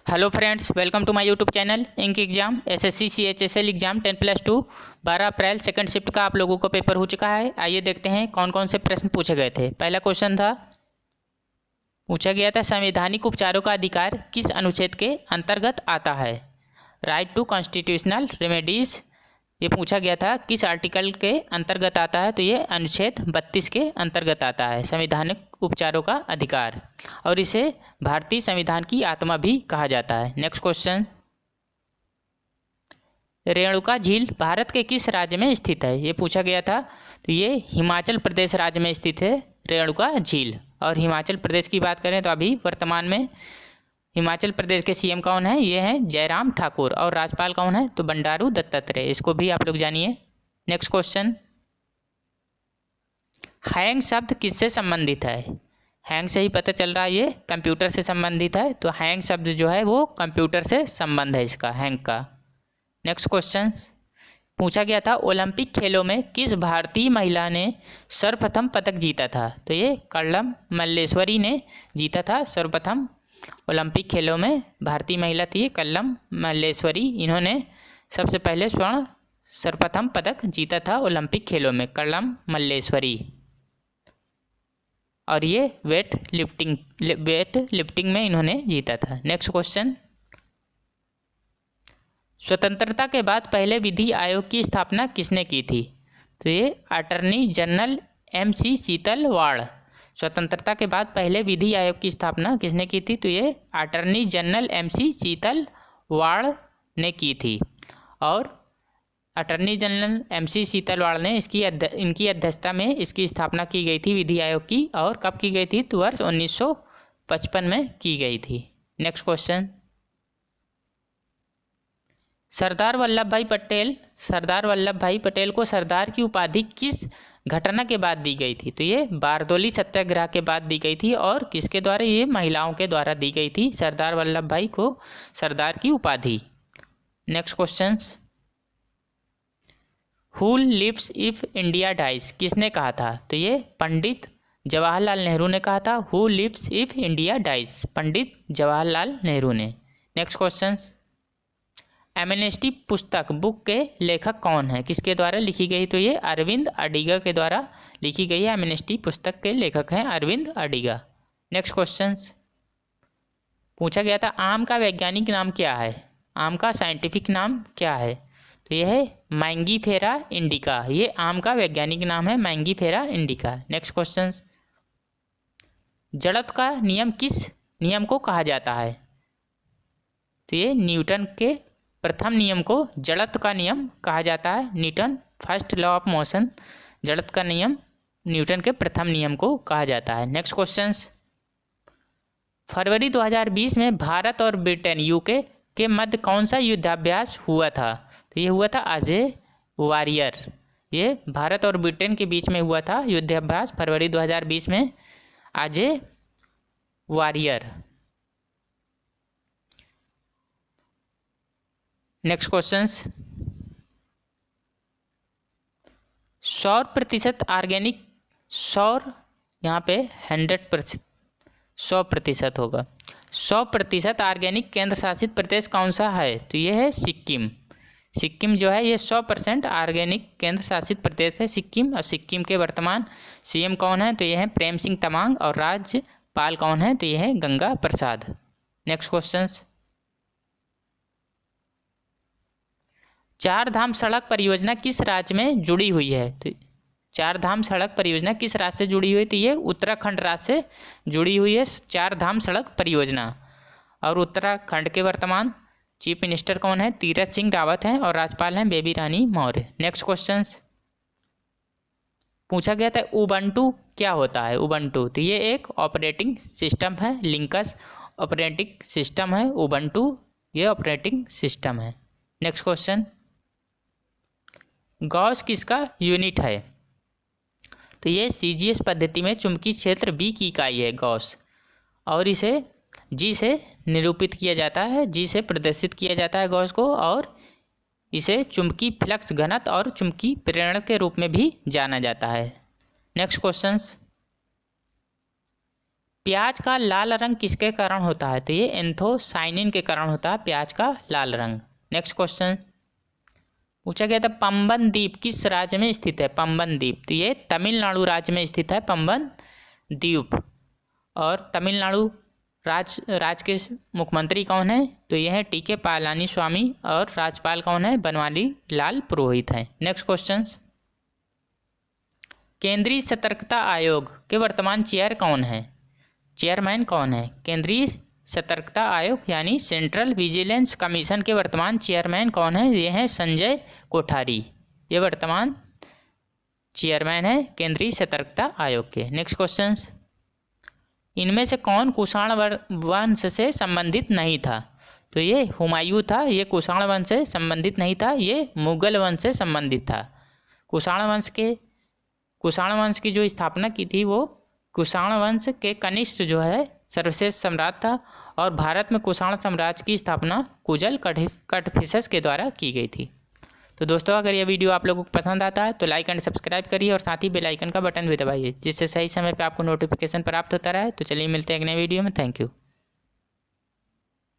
Hello friends, welcome to my YouTube channel. इंक exam SSC CHSL exam 10+2 12 April second shift का आप लोगों को पेपर हो चुका है। आइए देखते हैं कौन कौन से प्रश्न पूछे गए थे। पहला क्वेश्चन पूछा गया था, संवैधानिक उपचारों का अधिकार किस अनुच्छेद के अंतर्गत आता है। राइट टू कॉन्स्टिट्यूशनल रेमेडीज, ये पूछा गया था किस आर्टिकल के अंतर्गत आता है। तो ये अनुच्छेद 32 के अंतर्गत आता है, संवैधानिक उपचारों का अधिकार, और इसे भारतीय संविधान की आत्मा भी कहा जाता है। नेक्स्ट क्वेश्चन, रेणुका झील भारत के किस राज्य में स्थित है, ये पूछा गया था। तो ये हिमाचल प्रदेश राज्य में स्थित है रेणुका झील। और हिमाचल प्रदेश की बात करें तो अभी वर्तमान में हिमाचल प्रदेश के सीएम कौन है, ये हैं जयराम ठाकुर। और राज्यपाल कौन है, तो बंडारू दत्तात्रेय। इसको भी आप लोग जानिए। नेक्स्ट क्वेश्चन, हैंग शब्द किससे संबंधित है। हैंग से ही पता चल रहा है ये कंप्यूटर से संबंधित है। तो हैंग शब्द जो है वो कंप्यूटर से संबंध है इसका, हैंग का। नेक्स्ट क्वेश्चन पूछा गया था, ओलंपिक खेलों में किस भारतीय महिला ने सर्वप्रथम पदक जीता था। तो ये कल्लम मल्लेश्वरी ने जीता था सर्वप्रथम। ओलंपिक खेलों में भारतीय महिला थी कल्लम मल्लेश्वरी, इन्होंने सबसे पहले स्वर्ण सर्वप्रथम पदक जीता था ओलंपिक खेलों में, कल्लम मल्लेश्वरी। और ये वेट लिफ्टिंग में इन्होंने जीता था। नेक्स्ट क्वेश्चन, स्वतंत्रता के बाद पहले विधि आयोग की स्थापना किसने की थी। तो ये अटर्नी जनरल MC शीतलवाड़। स्वतंत्रता के बाद पहले विधि आयोग की स्थापना किसने की थी। तो ये अटर्नी जनरल MC शीतलवाड़ ने की थी। और अटर्नी जनरल MC शीतलवाड़ ने इनकी अध्यक्षता में इसकी स्थापना की गई थी विधि आयोग की। और कब की गई थी, तो वर्ष 1955 में की गई थी। नेक्स्ट क्वेश्चन, सरदार वल्लभ भाई पटेल को सरदार की उपाधि किस घटना के बाद दी गई थी। तो ये बारदोली सत्याग्रह के बाद दी गई थी। और किसके द्वारा, ये महिलाओं के द्वारा दी गई थी सरदार वल्लभ भाई को सरदार की उपाधि। Next question, who lives if India dies, किसने कहा था। तो ये पंडित जवाहरलाल नेहरू ने कहा था, who lives if India dies, Pandit Jawaharlal Nehru ने। नेक्स्ट क्वेश्चन, एमनेस्टी पुस्तक बुक के लेखक कौन है, किसके द्वारा लिखी गई। तो ये अरविंद अडिगा के द्वारा लिखी गई है। एमनेस्टी पुस्तक के लेखक हैं अरविंद अडिगा। नेक्स्ट क्वेश्चन पूछा गया था, आम का वैज्ञानिक नाम क्या है, आम का साइंटिफिक नाम क्या है। तो यह है मैंगीफेरा इंडिका, ये आम का वैज्ञानिक नाम है मैंगीफेरा इंडिका। नेक्स्ट क्वेश्चन, जड़त्व का नियम किस नियम को कहा जाता है। तो ये न्यूटन के प्रथम नियम को जड़त्व का नियम कहा जाता है। Newton first law of motion, जड़त्व का नियम न्यूटन के प्रथम नियम को कहा जाता है। नेक्स्ट क्वेश्चन, फरवरी 2020 में भारत और ब्रिटेन UK के मध्य कौन सा युद्धाभ्यास हुआ था। तो ये हुआ था अजय वॉरियर। ये भारत और ब्रिटेन के बीच में हुआ था युद्धाभ्यास फरवरी 2020 में, Ajay warrior. Next question, 100% organic, सौर यहाँ पे 100%, 100% होगा। 100% ऑर्गेनिक केंद्र शासित प्रदेश कौन सा है। तो ये है सिक्किम। सिक्किम जो है ये 100% ऑर्गेनिक केंद्र शासित प्रदेश है सिक्किम। और सिक्किम के वर्तमान CM कौन है, तो ये है प्रेम सिंह तमांग। और राज्यपाल कौन है, तो ये है गंगा प्रसाद। नेक्स्ट क्वेश्चन, चार धाम सड़क परियोजना किस राज्य में जुड़ी हुई है। तो चार धाम सड़क परियोजना किस राज्य से जुड़ी हुई थी, ये उत्तराखंड राज्य से जुड़ी हुई है चार धाम सड़क परियोजना। और उत्तराखंड के वर्तमान चीफ मिनिस्टर कौन है, तीरथ सिंह रावत हैं। और राज्यपाल हैं बेबी रानी मौर्य। नेक्स्ट क्वेश्चन पूछा गया था, उबंटू क्या होता है। उबंटू तो ये एक ऑपरेटिंग सिस्टम है, लिनक्स ऑपरेटिंग सिस्टम है उबंटू, ये ऑपरेटिंग सिस्टम है। नेक्स्ट क्वेश्चन, गॉस किसका यूनिट है। तो ये CGS पद्धति में चुंबकीय क्षेत्र B की इकाई है गॉस। और इसे G से निरूपित किया जाता है, G से प्रदर्शित किया जाता है गॉस को। और इसे चुंबकीय फ्लक्स घनत्व और चुंबकीय प्रेरण के रूप में भी जाना जाता है। नेक्स्ट क्वेश्चन, प्याज का लाल रंग किसके कारण होता है? तो ये एंथोसाइनिन के कारण होता है प्याज का लाल रंग। नेक्स्ट क्वेश्चन पूछा गया था, पंबन द्वीप किस राज्य में स्थित है? पंबन द्वीप, तो ये तमिलनाडु राज्य में स्थित है पंबन द्वीप। और तमिलनाडु राज्य के मुख्यमंत्री कौन है? तो यह है टीके पलानी स्वामी। और राज्यपाल कौन है? बनवारी लाल पुरोहित है। नेक्स्ट क्वेश्चन, केंद्रीय सतर्कता आयोग के वर्तमान चेयरमैन कौन है? केंद्रीय सतर्कता आयोग यानी सेंट्रल विजिलेंस कमीशन के वर्तमान चेयरमैन कौन है? ये हैं संजय कोठारी, ये वर्तमान चेयरमैन है केंद्रीय सतर्कता आयोग के। नेक्स्ट क्वेश्चन, इनमें से कौन कुषाण वंश से संबंधित नहीं था? तो ये हुमायूं था, ये कुषाण वंश से संबंधित नहीं था, ये मुगल वंश से संबंधित था। कुषाण वंश की जो स्थापना की थी वो कुषाण वंश के कनिष्ठ जो है सर्वश्रेष्ठ सम्राट था। और भारत में कुषाण साम्राज्य की स्थापना कुजल कटफिसस के द्वारा की गई थी। तो दोस्तों, अगर यह वीडियो आप लोगों को पसंद आता है तो लाइक एंड सब्सक्राइब करिए और साथ ही बेल आइकन का बटन भी दबाइए, जिससे सही समय पे आपको नोटिफिकेशन प्राप्त होता रहे। तो चलिए मिलते हैं एक नए वीडियो में। Thank you.